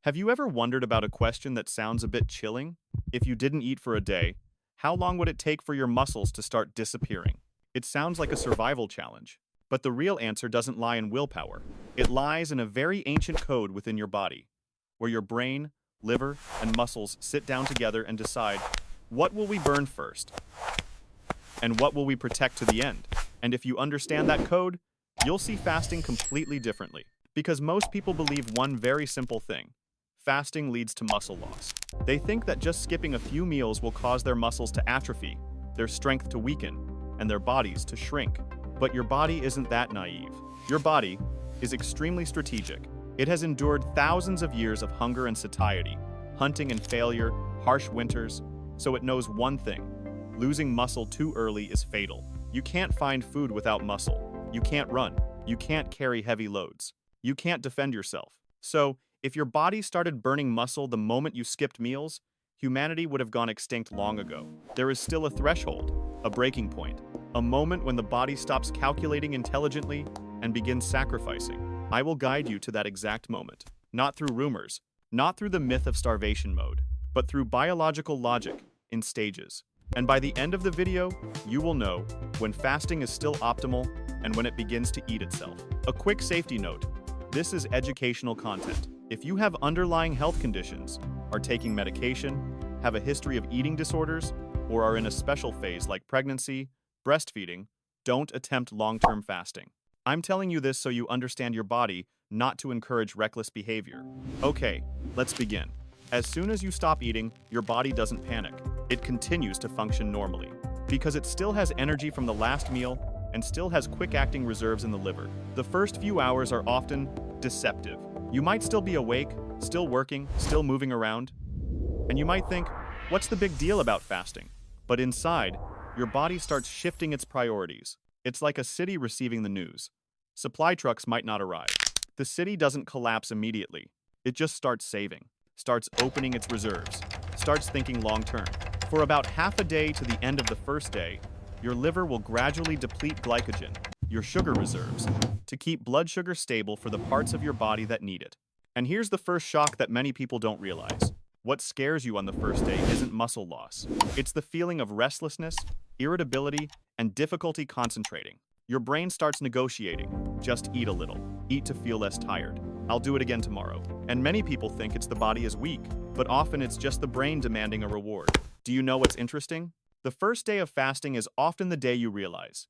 Have you ever wondered about a question that sounds a bit chilling? If you didn't eat for a day, how long would it take for your muscles to start disappearing? It sounds like a survival challenge, but the real answer doesn't lie in willpower. It lies in a very ancient code within your body, where your brain, liver, and muscles sit down together and decide, what will we burn first? And what will we protect to the end? And if you understand that code, you'll see fasting completely differently. Because most people believe one very simple thing: fasting leads to muscle loss. They think that just skipping a few meals will cause their muscles to atrophy, their strength to weaken, and their bodies to shrink. But your body isn't that naive. Your body is extremely strategic. It has endured thousands of years of hunger and satiety, hunting and failure, harsh winters, so it knows one thing: losing muscle too early is fatal. You can't find food without muscle. You can't run. You can't carry heavy loads. You can't defend yourself. So, if your body started burning muscle the moment you skipped meals, humanity would have gone extinct long ago. There is still a threshold, a breaking point, a moment when the body stops calculating intelligently and begins sacrificing. I will guide you to that exact moment, not through rumors, not through the myth of starvation mode, but through biological logic in stages. And by the end of the video, you will know when fasting is still optimal and when it begins to eat itself. A quick safety note: this is educational content. If you have underlying health conditions, are taking medication, have a history of eating disorders, or are in a special phase like pregnancy, breastfeeding, don't attempt long-term fasting. I'm telling you this so you understand your body, not to encourage reckless behavior. Okay, let's begin. As soon as you stop eating, your body doesn't panic. It continues to function normally, because it still has energy from the last meal and still has quick-acting reserves in the liver. The first few hours are often deceptive. You might still be awake, still working, still moving around, and you might think, what's the big deal about fasting? But inside, your body starts shifting its priorities. It's like a city receiving the news. Supply trucks might not arrive. The city doesn't collapse immediately. It just starts saving, starts opening its reserves, starts thinking long-term. For about half a day to the end of the first day, your liver will gradually deplete glycogen, your sugar reserves, to keep blood sugar stable for the parts of your body that need it. And here's the first shock that many people don't realize. What scares you on the first day isn't muscle loss. It's the feeling of restlessness, irritability, and difficulty concentrating. Your brain starts negotiating. Just eat a little. Eat to feel less tired. I'll do it again tomorrow. And many people think it's the body is weak, but often it's just the brain demanding a reward. Do you know what's interesting? The first day of fasting is often the day you realize.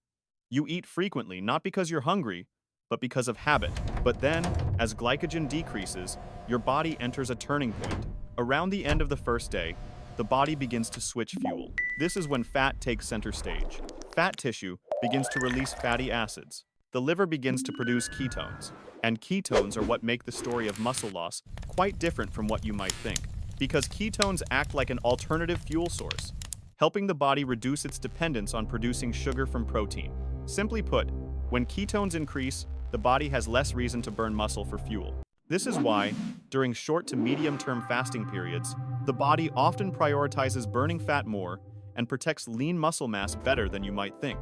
You eat frequently, not because you're hungry, but because of habit. But then, as glycogen decreases, your body enters a turning point. Around the end of the first day, the body begins to switch fuel. This is when fat takes center stage. Fat tissue begins to release fatty acids. The liver begins to produce ketones. And ketones are what make the story of muscle loss quite different from what you might think. Because ketones act like an alternative fuel source, helping the body reduce its dependence on producing sugar from protein. Simply put, when ketones increase, the body has less reason to burn muscle for fuel. This is why, during short to medium-term fasting periods, the body often prioritizes burning fat more and protects lean muscle mass better than you might think,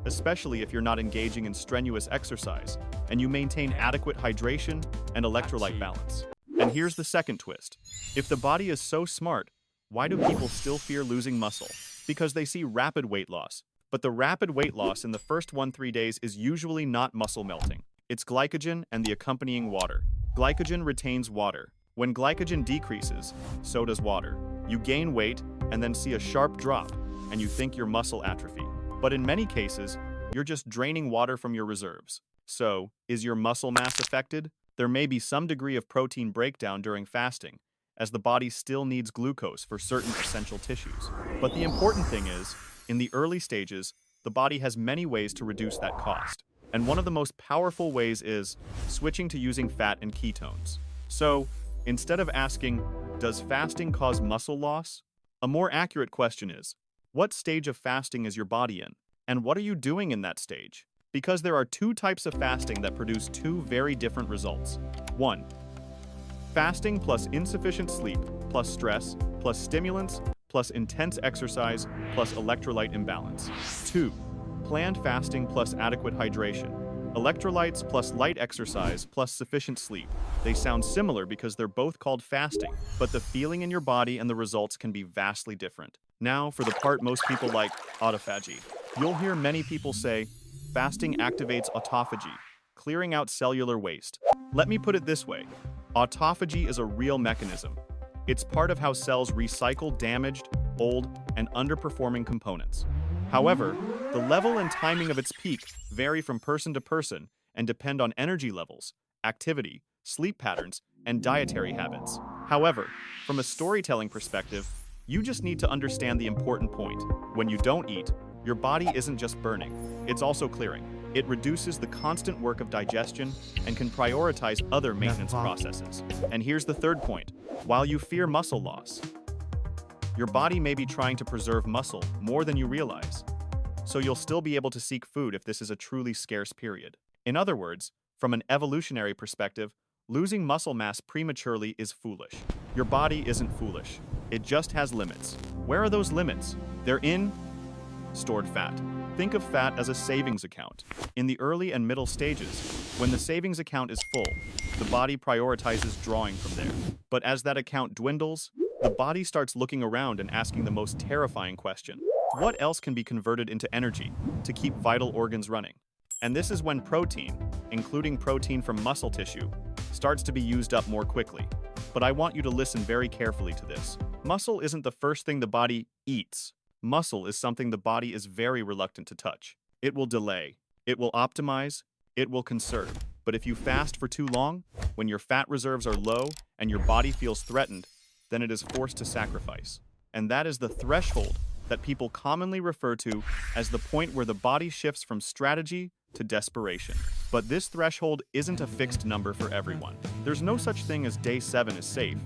especially if you're not engaging in strenuous exercise and you maintain adequate hydration and electrolyte balance. And here's the second twist. If the body is so smart, why do people still fear losing muscle? Because they see rapid weight loss. But the rapid weight loss in the first 1-3 days is usually not muscle melting. It's glycogen and the accompanying water. Glycogen retains water. When glycogen decreases, so does water. You gain weight and then see a sharp drop, and you think your muscle atrophy. But in many cases, you're just draining water from your reserves. So, is your muscle mass affected? There may be some degree of protein breakdown during fasting, as the body still needs glucose for certain essential tissues. But the important thing is, in the early stages, the body has many ways to reduce that cost. And one of the most powerful ways is switching to using fat and ketones. So, instead of asking, does fasting cause muscle loss? A more accurate question is, what stage of fasting is your body in? And what are you doing in that stage? Because there are two types of fasting that produce two very different results. 1. Fasting plus insufficient sleep, plus stress, plus stimulants, plus intense exercise, plus electrolyte imbalance. 2. Planned fasting plus adequate hydration, Electrolytes plus light exercise plus sufficient sleep. They sound similar because they're both called fasting, but the feeling in your body and the results can be vastly different. Now, for the part most people like, autophagy. You'll hear many people say, fasting activates autophagy, clearing out cellular waste. Let me put it this way. Autophagy is a real mechanism. It's part of how cells recycle damaged, old, and underperforming components. However, the level and timing of its peak vary from person to person and depend on energy levels, activity, sleep patterns, and dietary habits. However, from a storytelling perspective, you just need to understand the important point. When you don't eat, your body isn't just burning, it's also clearing. It reduces the constant work of digestion and can prioritize other maintenance processes. And here's the third point. While you fear muscle loss, your body may be trying to preserve muscle more than you realize. So you'll still be able to seek food if this is a truly scarce period. In other words, from an evolutionary perspective, losing muscle mass prematurely is foolish. Your body isn't foolish. It just has limits. Where are those limits? They're in stored fat. Think of fat as a savings account. In the early and middle stages, when the savings account is full, the body prioritizes drawing from there. But as that account dwindles, the body starts looking around and asking the most terrifying question. What else can be converted into energy to keep vital organs running? And this is when protein, including protein from muscle tissue, starts to be used up more quickly. But I want you to listen very carefully to this. Muscle isn't the first thing the body eats. Muscle is something the body is very reluctant to touch. It will delay, it will optimize, it will conserve. But if you fast for too long, when your fat reserves are low and your body feels threatened, then it is forced to sacrifice. And that is the threshold that people commonly refer to as the point where the body shifts from strategy to desperation. But this threshold isn't a fixed number for everyone. There's no such thing as day 7 is safe,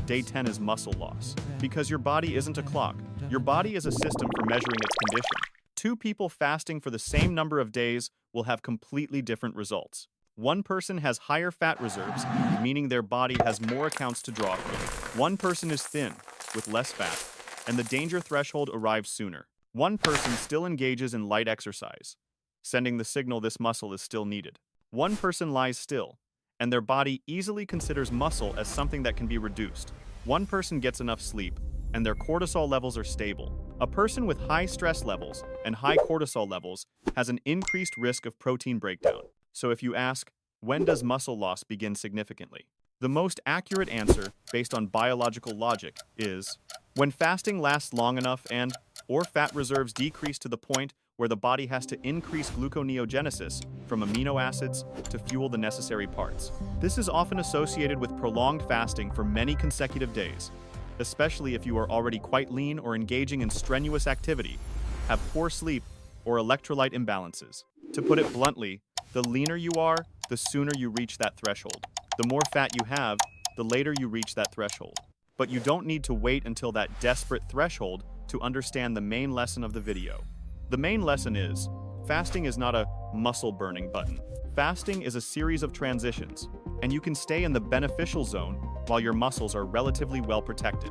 day 10 is muscle loss. Because your body isn't a clock. Your body is a system for measuring its condition. Two people fasting for the same number of days will have completely different results. One person has higher fat reserves, meaning their body has more accounts to draw from. One person is thin, with less fat, and the danger threshold arrives sooner. One person still engages in light exercise, sending the signal this muscle is still needed. One person lies still, and their body easily considers muscle as something that can be reduced. One person gets enough sleep, and their cortisol levels are stable. A person with high stress levels and high cortisol levels has an increased risk of protein breakdown. So if you ask, when does muscle loss begin significantly? The most accurate answer, based on biological logic, is when fasting lasts long enough or fat reserves decrease to the point where the body has to increase gluconeogenesis from amino acids to fuel the necessary parts. This is often associated with prolonged fasting for many consecutive days, especially if you are already quite lean or engaging in strenuous activity, have poor sleep, or electrolyte imbalances. To put it bluntly, the leaner you are, the sooner you reach that threshold. The more fat you have, the later you reach that threshold. But you don't need to wait until that desperate threshold to understand the main lesson of the video. The main lesson is, fasting is not a muscle-burning button. Fasting is a series of transitions, and you can stay in the beneficial zone while your muscles are relatively well protected,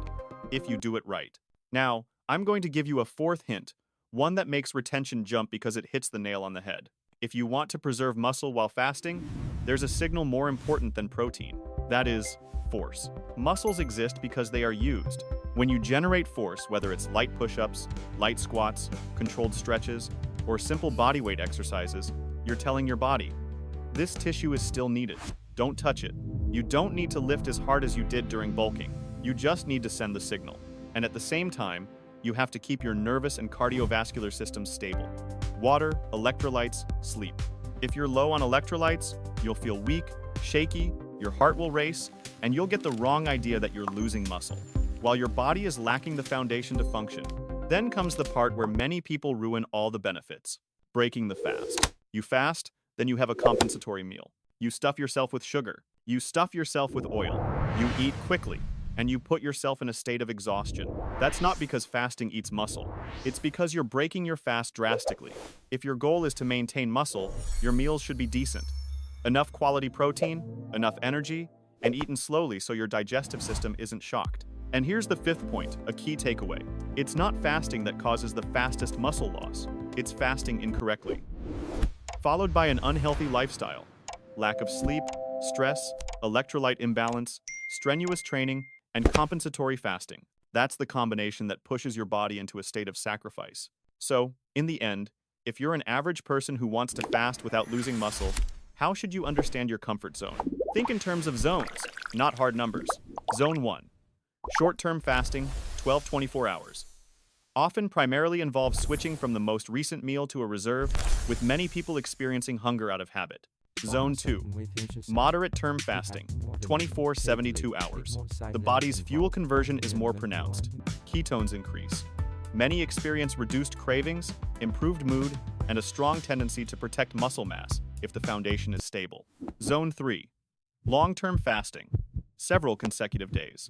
if you do it right. Now, I'm going to give you a fourth hint, one that makes retention jump because it hits the nail on the head. If you want to preserve muscle while fasting, there's a signal more important than protein. That is, force. Muscles exist because they are used. When you generate force, whether it's light push-ups, light squats, controlled stretches, or simple bodyweight exercises, you're telling your body, this tissue is still needed. Don't touch it. You don't need to lift as hard as you did during bulking. You just need to send the signal. And at the same time, you have to keep your nervous and cardiovascular systems stable. Water, electrolytes, sleep. If you're low on electrolytes, you'll feel weak, shaky, your heart will race, and you'll get the wrong idea that you're losing muscle, while your body is lacking the foundation to function. Then comes the part where many people ruin all the benefits. Breaking the fast. You fast, then you have a compensatory meal. You stuff yourself with sugar. You stuff yourself with oil. You eat quickly, and you put yourself in a state of exhaustion. That's not because fasting eats muscle. It's because you're breaking your fast drastically. If your goal is to maintain muscle, your meals should be decent. Enough quality protein, enough energy, and eaten slowly so your digestive system isn't shocked. And here's the fifth point, a key takeaway. It's not fasting that causes the fastest muscle loss. It's fasting incorrectly. followed by an unhealthy lifestyle, lack of sleep, stress, electrolyte imbalance, strenuous training, and compensatory fasting. That's the combination that pushes your body into a state of sacrifice. So, in the end, if you're an average person who wants to fast without losing muscle, how should you understand your comfort zone? Think in terms of zones, not hard numbers. Zone 1. Short-term fasting, 12-24 hours. Often primarily involves switching from the most recent meal to a reserve, with many people experiencing hunger out of habit. Zone 2. Moderate-term fasting, 24-72 hours. The body's fuel conversion is more pronounced. Ketones increase. Many experience reduced cravings, improved mood, and a strong tendency to protect muscle mass if the foundation is stable. Zone 3. Long-term fasting, several consecutive days.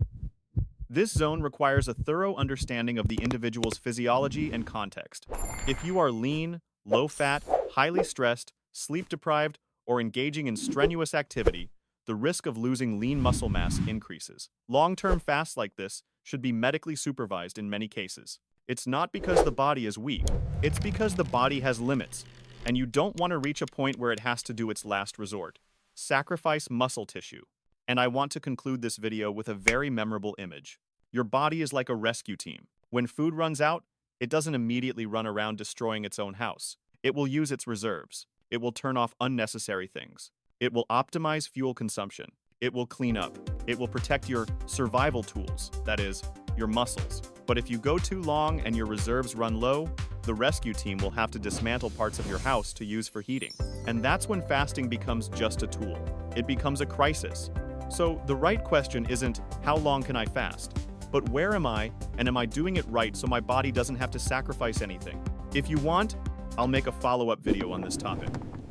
This zone requires a thorough understanding of the individual's physiology and context. If you are lean, low-fat, highly stressed, sleep-deprived, or engaging in strenuous activity, the risk of losing lean muscle mass increases. Long-term fasts like this should be medically supervised in many cases. It's not because the body is weak, it's because the body has limits, and you don't want to reach a point where it has to do its last resort. Sacrifice muscle tissue. And I want to conclude this video with a very memorable image. Your body is like a rescue team. When food runs out, it doesn't immediately run around destroying its own house. It will use its reserves. It will turn off unnecessary things. It will optimize fuel consumption. It will clean up. It will protect your survival tools, that is, your muscles. But if you go too long and your reserves run low, the rescue team will have to dismantle parts of your house to use for heating. And that's when fasting becomes just a tool. It becomes a crisis. So the right question isn't, how long can I fast? But where am I, and am I doing it right so my body doesn't have to sacrifice anything? If you want, I'll make a follow-up video on this topic.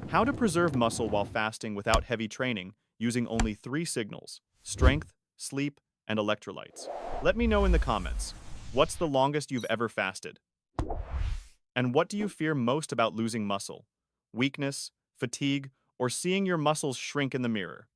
How to preserve muscle while fasting without heavy training using only 3 signals: strength, sleep, and electrolytes. Let me know in the comments. What's the longest you've ever fasted? And what do you fear most about losing muscle? Weakness, fatigue, or seeing your muscles shrink in the mirror?